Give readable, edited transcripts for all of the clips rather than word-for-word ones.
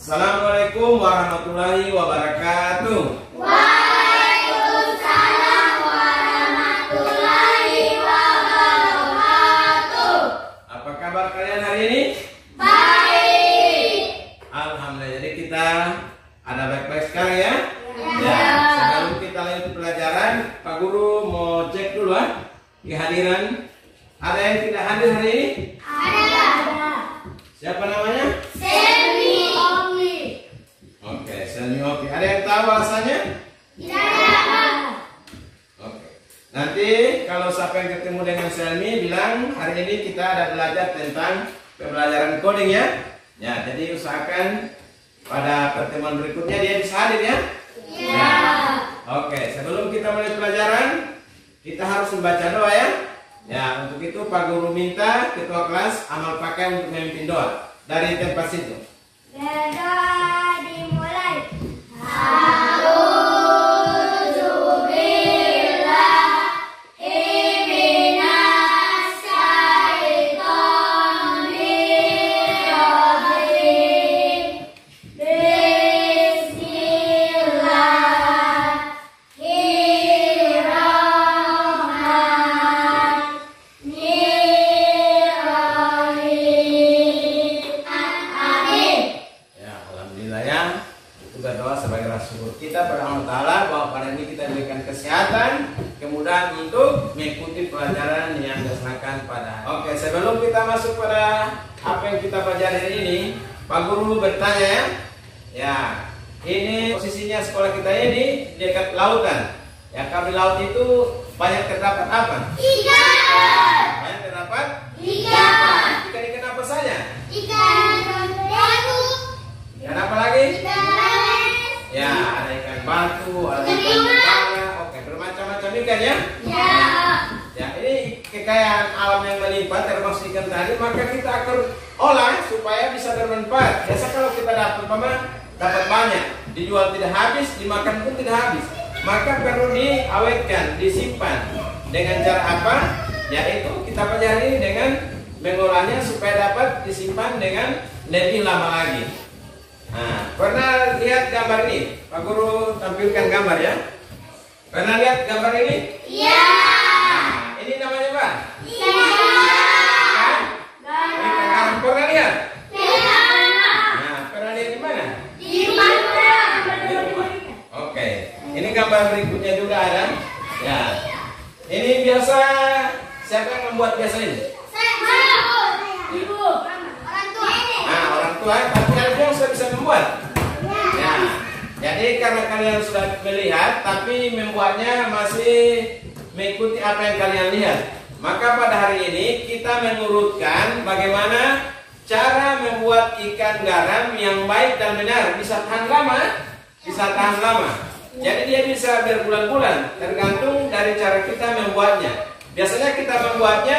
Assalamualaikum warahmatullahi wabarakatuh. Waalaikumsalam warahmatullahi wabarakatuh. Apa kabar kalian hari ini? Baik. Alhamdulillah. Jadi kita ada baik-baik sekali ya? Ya. Sebelum kita lanjut pelajaran, Pak Guru mau cek dulu kehadiran. Ada yang tidak hadir hari ini? Ada. Siapa namanya? Selmi. Oke, Selmi. Oke. Ada yang tahu alasannya? Tidak. Oke. Nanti kalau siapa yang ketemu dengan Selmi bilang hari ini kita ada belajar tentang pembelajaran coding ya. Ya, jadi usahakan pada pertemuan berikutnya dia bisa hadir ya. Ya. Oke, sebelum kita mulai pelajaran, kita harus membaca doa ya. Ya, untuk itu Pak Guru minta ketua kelas amal pakai untuk memimpin doa dari tempat situ. Doa dimulai. Kita pada Allah Ta'ala bahwa pada ini kita diberikan kesehatan, kemudahan untuk mengikuti pelajaran yang dilaksanakan pada. Oke, sebelum kita masuk pada apa yang kita pelajari hari ini, Pak Guru bertanya ya. Ya, ini posisinya sekolah kita ini dekat lautan. Ya, kami laut itu banyak terdapat apa? Ikan. Banyak terdapat? Ikan. Ikan-ikan apa saja? Ikan batu. Dan apa lagi? Ikan lele. Ya, ada ikan batu, ada ikan Ikan utara, oke, bermacam-macam ikan ya. Ya. Ya, ini kekayaan alam yang melimpah termasuk ikan tadi, maka kita akan olah supaya bisa bermanfaat. Biasa kalau kita dapat banyak, dijual tidak habis, dimakan pun tidak habis. Maka perlu diawetkan, disimpan. Dengan cara apa? Yaitu kita pelajari dengan mengolahnya supaya dapat disimpan dengan lebih lama lagi. Nah, pernah lihat gambar ini? Pak Guru tampilkan gambar ya. Pernah lihat gambar ini? Iya. Nah, ini namanya apa? Ikan. Ikan garam. Pernah lihat? Iya. Nah, pernah lihat di mana? Di mana? Di rumah. Oke. Ini gambar berikutnya juga ada. Ya. Ini biasa siapa yang membuat biasa ini? Ibu. Orang tua. Nah, orang tua, tapi kalian sudah bisa membuat. Ya. Jadi karena kalian sudah melihat, tapi membuatnya masih mengikuti apa yang kalian lihat. Maka pada hari ini kita mengurutkan bagaimana cara membuat ikan garam yang baik dan benar, bisa tahan lama, Jadi dia bisa berbulan-bulan, tergantung dari cara kita membuatnya. Biasanya kita membuatnya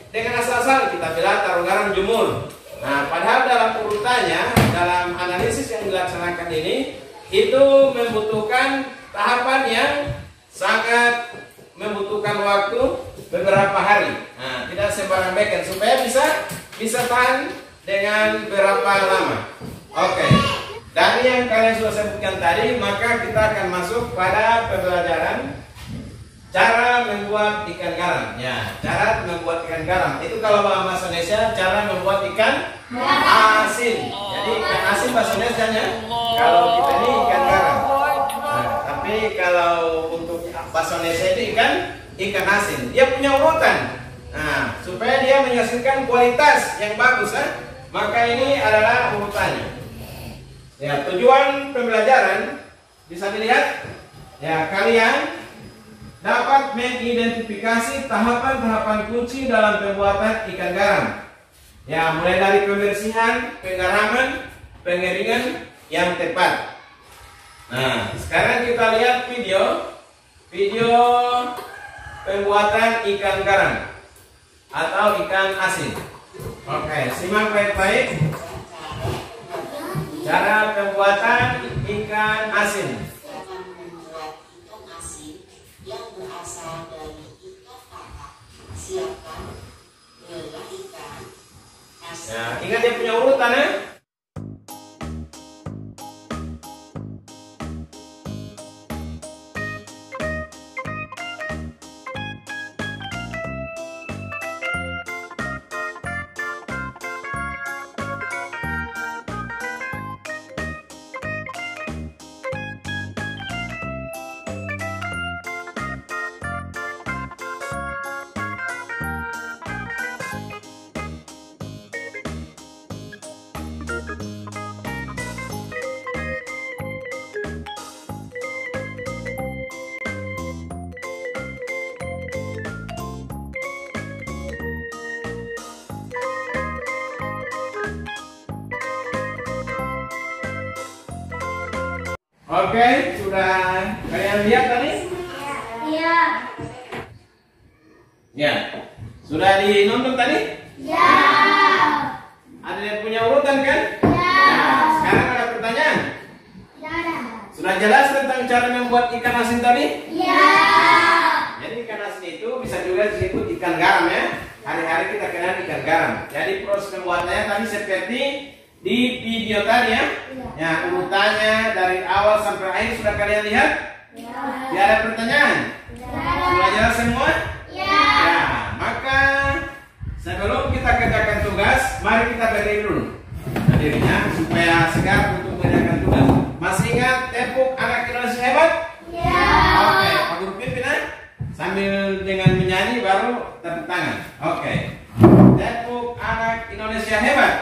dengan asal-asal, kita bilang taruh garam jumur. Nah, padahal dalam urutannya, dalam analisis yang dilaksanakan ini, itu membutuhkan tahapan yang sangat membutuhkan waktu beberapa hari. Nah, tidak sembarang bikin supaya bisa tahan dengan berapa lama. Oke. Dari yang kalian sudah sebutkan tadi, maka kita akan masuk pada pembelajaran cara membuat ikan garam. Ya, cara membuat ikan garam. Itu kalau bahasa Indonesia cara membuat ikan asin. Jadi ikan asin bahasa Indonesianya. Kalau kita ini ikan garam. Nah, tapi kalau untuk bahasa Indonesia itu ikan asin. Dia punya urutan. Nah, supaya dia menghasilkan kualitas yang bagus, maka ini adalah urutannya. Ya, tujuan pembelajaran bisa dilihat. Ya, kalian dapat mengidentifikasi tahapan-tahapan kunci dalam pembuatan ikan garam. Ya, mulai dari pembersihan, penggaraman, pengeringan yang tepat. Nah, sekarang kita lihat video pembuatan ikan garam atau ikan asin. Oke, simak baik-baik cara pembuatan ikan asin. Yang berasal dari ikan kakap. Siapkan belah ikan, Ya, ingat dia punya urutan ya. Oke, sudah kalian lihat tadi? Iya. Ya. Sudah dinonton tadi? Ya. Ada yang punya urutan kan? Ya. Nah, sekarang ada pertanyaan. Tidak ada. Sudah jelas tentang cara membuat ikan asin tadi? Ya. Jadi ikan asin itu bisa juga disebut ikan garam ya. Hari-hari kita kenal ikan garam. Jadi proses pembuatannya tadi seperti di video tadi ya. Ya, urutannya dari awal sampai akhir sudah kalian lihat? Ya. Tidak ada pertanyaan? Sudah jelas semua? Ya. Ya, maka sebelum kita kerjakan tugas, mari kita berdiri dulu. Berdirinya supaya segar untuk mengerjakan tugas. Masih ingat tepuk anak Indonesia hebat? Ya. Oke, Pak Guru pimpin ya. Sambil dengan menyanyi baru tepuk tangan. Oke. Tepuk anak Indonesia hebat.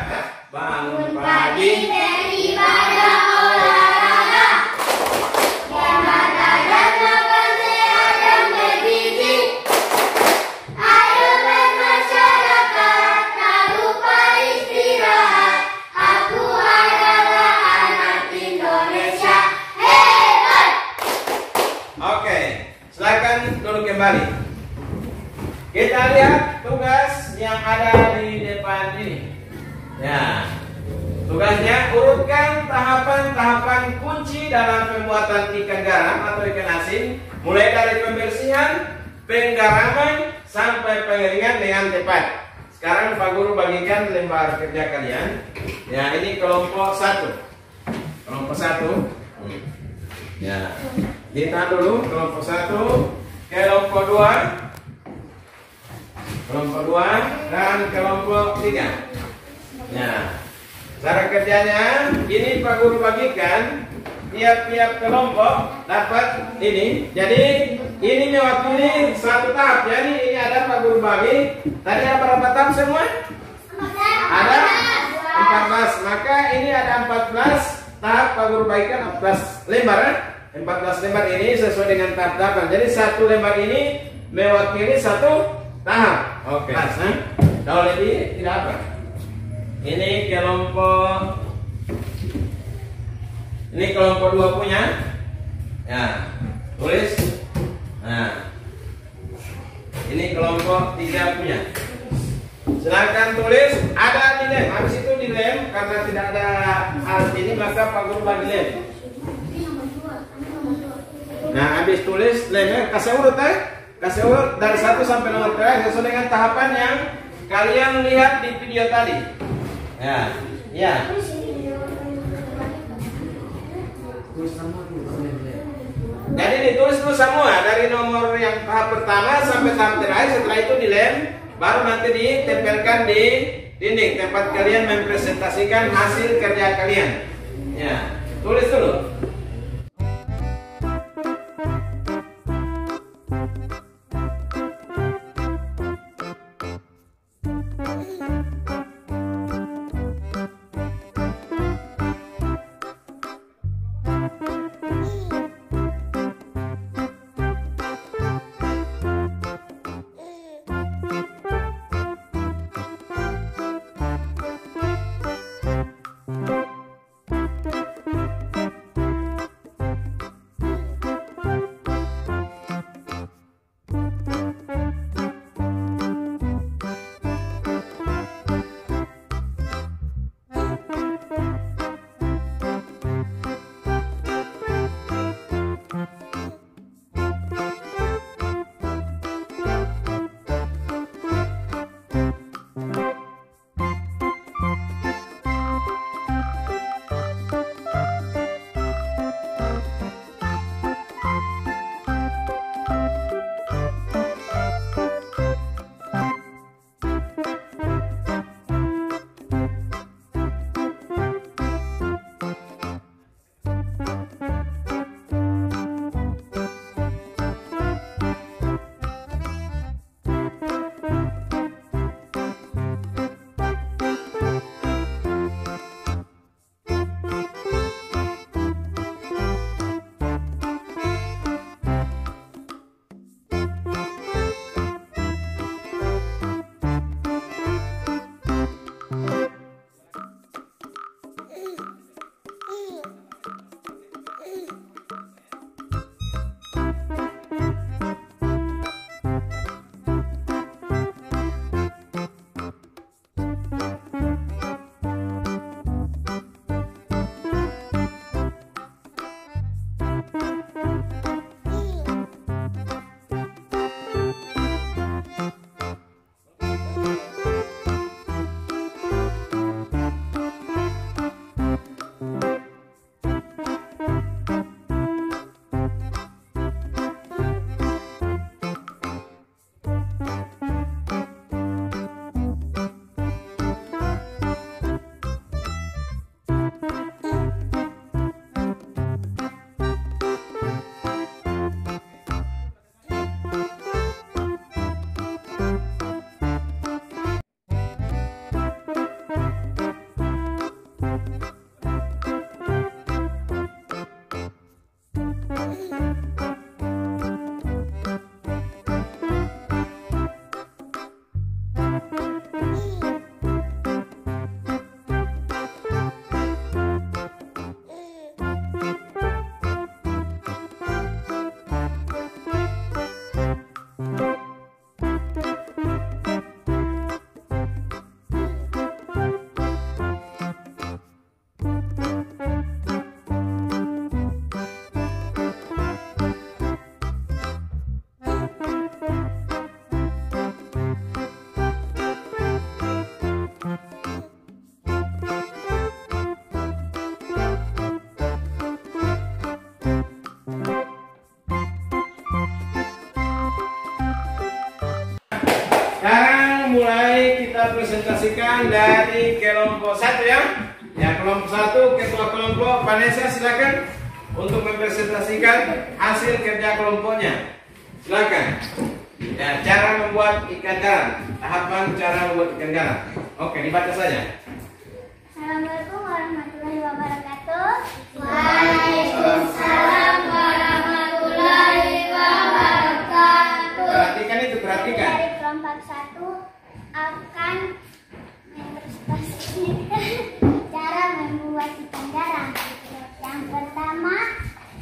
Bangun pagi. Daripada olahraga, yang makan dan makan sehat dan bergizi. Ayo bermasyarakat, tak lupa istirahat. Aku adalah anak Indonesia hebat. Oke, silakan duduk kembali. Kita lihat tugas yang ada di depan ini. Ya, tugasnya urutkan tahapan-tahapan kunci dalam pembuatan ikan garam atau ikan asin, mulai dari pembersihan, penggaraman, sampai pengeringan dengan tepat. Sekarang Pak Guru bagikan lembar kerja kalian. Ya, ini kelompok 1. Kelompok 1. Ya, ditahan dulu kelompok 1, kelompok 2, kelompok 2, dan kelompok 3. Nah, cara kerjanya ini Pak Guru bagikan tiap-tiap kelompok dapat ini. Jadi ini mewakili satu tahap. Jadi ini ada Pak Guru bagi. Tadi ada berapa tahap semua? Ada 14. Maka ini ada 14 tahap Pak Guru bagikan 14 lembar. 14 lembar ini sesuai dengan tahap-tahapan. Jadi satu lembar ini mewakili satu tahap. Oke. Kalau lebih tidak apa. Ini kelompok 2 punya. Ya, tulis. Nah, ini kelompok 3 punya. Silakan tulis. Ada di lem. Habis itu di lem karena tidak ada alat ini maka Pak Guru bagi lem. Nah, habis tulis lemnya kasih urut ya. Kasih urut dari 1 sampai nomor terakhir sesuai dengan tahapan yang kalian lihat di video tadi. Ya, ya. Jadi ditulis dulu semua dari nomor yang tahap pertama sampai tahap terakhir. Setelah itu dilem, baru nanti ditempelkan di dinding tempat kalian mempresentasikan hasil kerja kalian. Ya, tulis dulu. mempresentasikan dari kelompok 1 ya. Ya, kelompok 1, ketua kelompok Vanessa, silakan untuk mempresentasikan hasil kerja kelompoknya. Silakan. Ya, cara membuat ikan garam. Tahapan cara membuat ikan garam. Oke, dibaca saja. Assalamualaikum warahmatullahi wabarakatuh. Waalaikumsalam warahmatullahi wabarakatuh. Perhatikan itu, perhatikan. Dari kelompok 1 akan mempresentasikan cara membuat ikan garam. Yang pertama,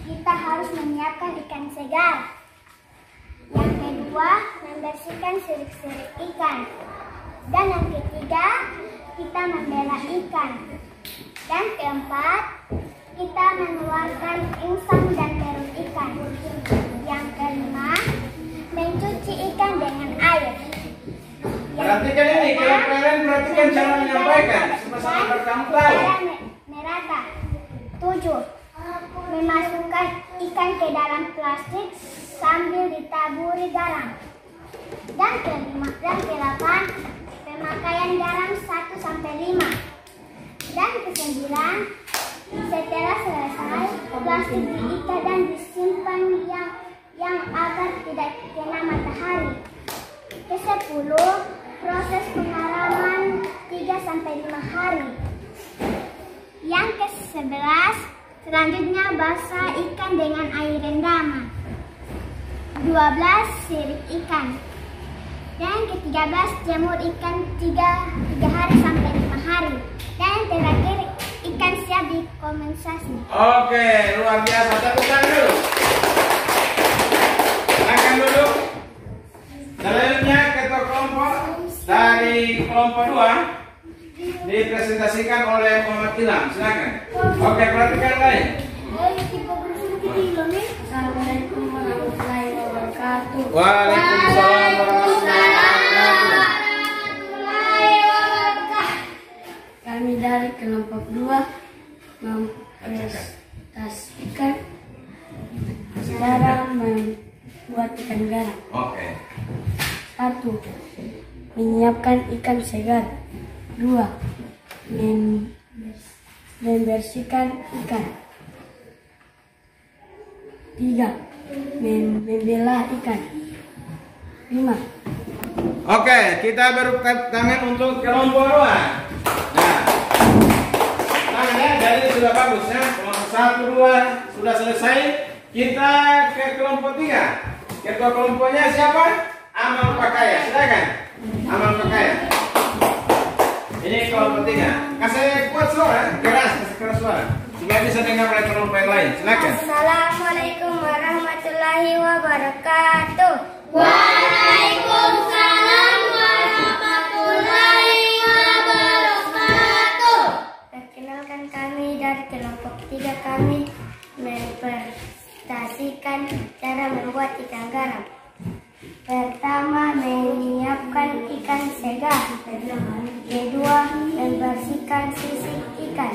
kita harus menyiapkan ikan segar. Yang kedua, membersihkan sirik-sirik ikan. Dan yang ketiga, kita membela ikan. Dan keempat, kita mengeluarkan insang dan perut ikan. Yang kelima, mencuci ikan dengan air. Perhatikan ini, kalau kalian perhatikan cara menyampaikan, sama-sama kamu tahu. Merata. 7. Memasukkan ikan ke dalam plastik sambil ditaburi garam. Dan ke-8, pemakaian garam 1-5. Dan ke-9, setelah selesai, plastik diikat dan disimpan yang agar tidak kena matahari. Ke-10, proses pengaraman 3-5 hari. Yang ke-11, selanjutnya basah ikan dengan air rendaman. 12, sirik ikan. Dan ke-13, jemur ikan 3 hari sampai 5 hari. Dan yang terakhir, ikan siap dikonsumsi. Oke, luar biasa. Tepuk tangan dulu. Silakan duduk. Selanjutnya ketua kelompok dari kelompok 2 dipresentasikan oleh Muhammad Ilham. Silakan. Oke, perhatikan lain. Assalamualaikum warahmatullahi wabarakatuh. Waalaikumsalam warahmatullahi wabarakatuh. Kami dari kelompok 2 mempresentasikan cara membuat ikan garam. Oke. 1. Menyiapkan ikan segar. 2. Membersihkan ikan. 3. Membelah ikan. 5. Oke, kita baru tangan untuk kelompok 2. Nah, tangannya jadi sudah bagus ya. Kelompok 1, 2 sudah selesai. Kita ke kelompok 3. Ketua kelompoknya siapa? Amal Pakaya. Silakan. Amal Pakaya. Ini kelompok 3. Kasih kuat suara, kasih keras suara. Sehingga bisa dengar oleh kelompok yang lain. Silakan. Assalamualaikum warahmatullahi wabarakatuh. Waalaikumsalam warahmatullahi wabarakatuh. Perkenalkan, kami dari kelompok 3, kami mempresentasikan cara membuat ikan garam. Pertama, menyiapkan ikan segar. Kedua, membersihkan sisik ikan.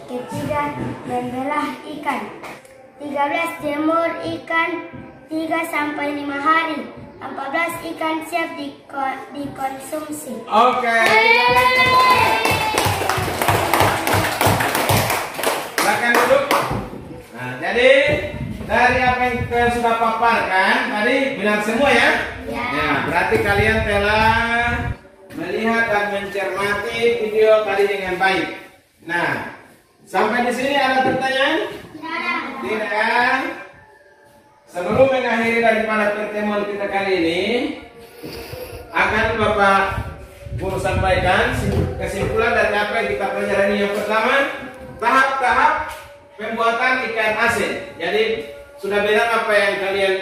Ketiga, membelah ikan. 13, jemur ikan 3-5 hari. 14, ikan siap dikonsumsi. Oke. Silakan duduk. Nah, jadi dari apa yang kalian sudah paparkan tadi benar semua ya? Ya. Nah, berarti kalian telah melihat dan mencermati video tadi dengan baik. Nah, sampai di sini ada pertanyaan? Tidak. Sebelum mengakhiri daripada pertemuan kita kali ini, akan Bapak Guru sampaikan kesimpulan dari apa yang kita pelajari. Yang pertama, tahap-tahap pembuatan ikan asin. Jadi sudah benar apa yang kalian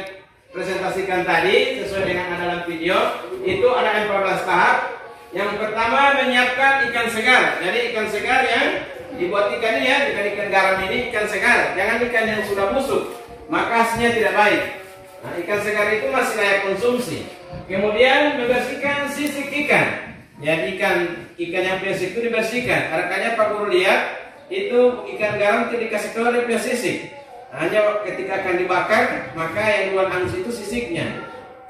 presentasikan tadi sesuai dengan dalam video. Itu ada 14 tahap. Yang pertama, menyiapkan ikan segar. Jadi ikan segar yang dibuat ikan ini ya, ikan garam ini ikan segar. Jangan ikan yang sudah busuk, maka hasilnya tidak baik. Nah, ikan segar itu masih layak konsumsi. Kemudian membersihkan sisik ikan. Jadi ikan yang basic itu dibersihkan. Makanya Pak Guru lihat itu ikan garam itu dikasih tahu dia punya sisik. Hanya ketika akan dibakar, maka yang luar anus itu sisiknya.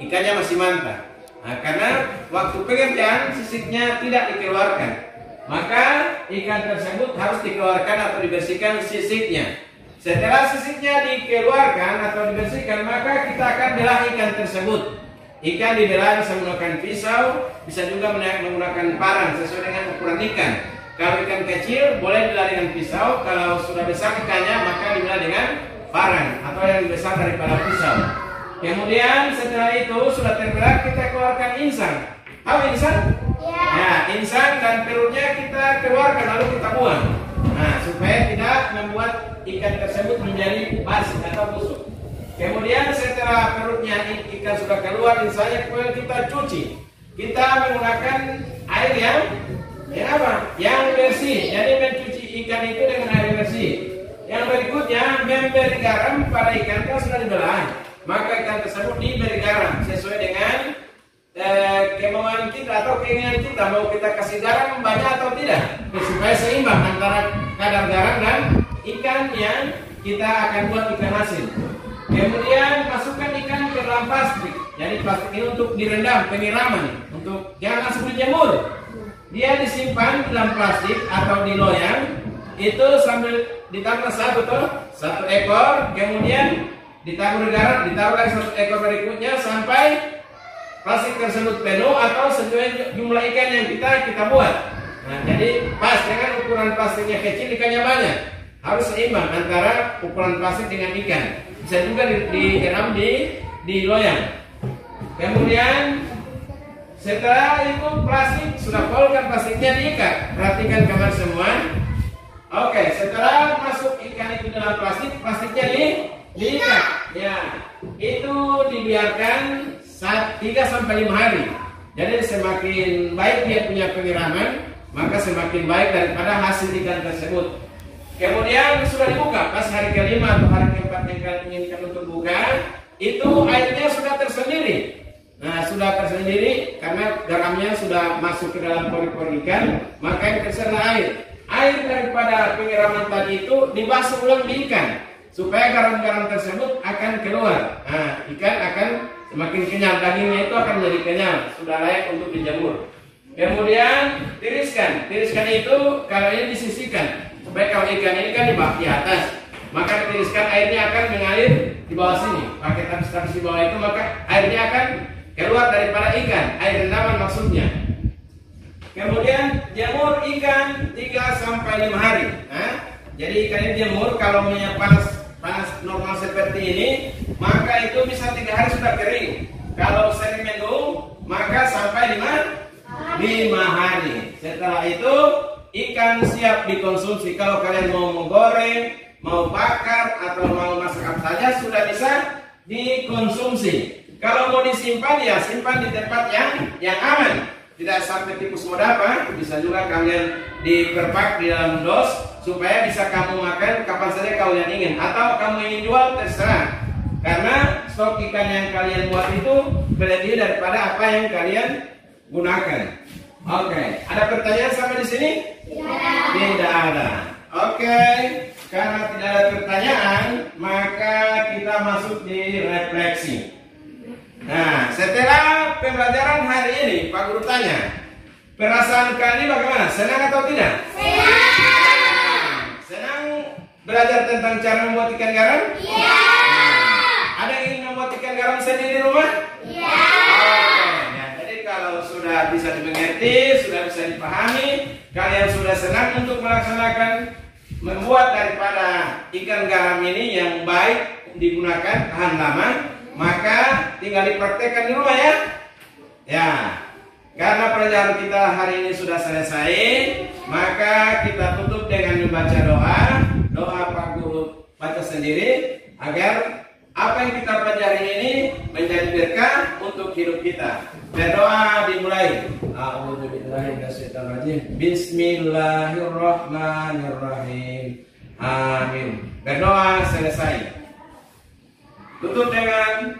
Ikannya masih mantap. Nah, karena waktu pengerjaan sisiknya tidak dikeluarkan, maka ikan tersebut harus dikeluarkan atau dibersihkan sisiknya. Setelah sisiknya dikeluarkan atau dibersihkan, maka kita akan belah ikan tersebut. Ikan dibelah bisa menggunakan pisau, bisa juga menggunakan parang sesuai dengan ukuran ikan. Kalau ikan kecil boleh dibelah dengan pisau, kalau sudah besar ikannya maka dibelah dengan parang atau yang lebih besar daripada pisau. Kemudian setelah itu sudah terbelah, kita keluarkan insang. Tahu insang? Ya. Nah, insang dan perutnya kita keluarkan lalu kita buang. Nah, supaya tidak membuat ikan tersebut menjadi basi atau busuk. Kemudian setelah perutnya ikan sudah keluar, insangnya kemudian kita cuci. Kita menggunakan air yang apa? Yang bersih. Jadi mencuci ikan itu dengan air bersih. Yang berikutnya memberi garam pada ikan yang sudah dibelah. Maka ikan tersebut diberi garam sesuai dengan kemauan kita atau keinginan kita, mau kita kasih garam banyak atau tidak, supaya seimbang antara kadar garam dan ikan yang kita akan buat ikan hasil. Kemudian masukkan ikan ke dalam plastik. Jadi plastik ini untuk direndam, penyiraman, untuk jangan langsung dijemur. Dia disimpan di dalam plastik atau di loyang. Itu sambil ditambah satu ekor, kemudian ditabur garam, ditaruh lagi satu ekor berikutnya sampai plastik tersebut penuh atau sesuai jumlah ikan yang kita buat. Nah, jadi pas dengan ukuran plastiknya kecil, ikannya banyak. Harus seimbang antara ukuran plastik dengan ikan. Bisa juga digeram di loyang. Kemudian setelah itu plastik sudah full, kan plastiknya diikat. Perhatikan kawan semua. Oke, setelah masuk ikan itu dalam plastik, plastiknya diikat. Ya, itu dibiarkan 3-5 hari. Jadi semakin baik dia punya penyiraman, maka semakin baik daripada hasil ikan tersebut. Kemudian sudah dibuka, pas hari ke-5 atau hari ke-4 yang kalian inginkan untuk buka, itu airnya sudah tersendiri. Nah, sudah tersendiri karena garamnya sudah masuk ke dalam pori-pori ikan, maka yang tersisa air. Air daripada penyiraman tadi itu dibasuh ulang di ikan, supaya garam-garam tersebut akan keluar. Nah, ikan akan semakin kenyal, dagingnya itu akan menjadi kenyal, sudah layak untuk dijemur. Kemudian tiriskan itu kalau ini disisihkan, supaya kalau ikan ini kan di atas, maka ditiriskan, airnya akan mengalir di bawah sini. Pakai tapis-tapis di bawah itu, maka airnya akan keluar daripada ikan, air rendaman maksudnya. Kemudian jemur ikan 3-5 hari. Nah, jadi ikan ini jemur kalau minyak panas normal seperti ini, maka itu bisa 3 hari sudah kering. Kalau sering mendung, maka sampai 5 hari. Setelah itu ikan siap dikonsumsi. Kalau kalian mau menggoreng, mau bakar atau mau masak apa saja, sudah bisa dikonsumsi. Kalau mau disimpan, ya simpan di tempat yang aman, tidak sampai tikus mau dapat. Bisa juga kalian diperpak di dalam dos supaya bisa kamu makan kapan saja kalian ingin, atau kamu ingin jual, terserah. Karena stok ikan yang kalian buat itu berlebih daripada apa yang kalian gunakan. Oke, ada pertanyaan sampai di sini? Tidak ada. Oke, karena tidak ada pertanyaan, maka kita masuk di refleksi. Nah, setelah pembelajaran hari ini, Pak Guru tanya, perasaan kalian bagaimana? Senang atau tidak? Senang belajar tentang cara membuat ikan garam? Iya. Ada yang ingin membuat ikan garam sendiri di rumah? Iya. Nah, jadi kalau sudah bisa dimengerti, sudah bisa dipahami, kalian sudah senang untuk melaksanakan membuat daripada ikan garam ini yang baik digunakan, tahan lama, maka tinggal dipraktekkan di rumah ya. Ya, karena pelajaran kita hari ini sudah selesai, maka kita tutup dengan membaca doa Pak Guru baca sendiri agar apa yang kita pelajari ini menjadi berkah untuk hidup kita. Berdoa dimulai. Bismillahirrahmanirrahim. Amin. Berdoa selesai. Tutup dengan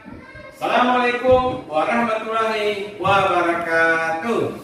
Assalamualaikum warahmatullahi wabarakatuh.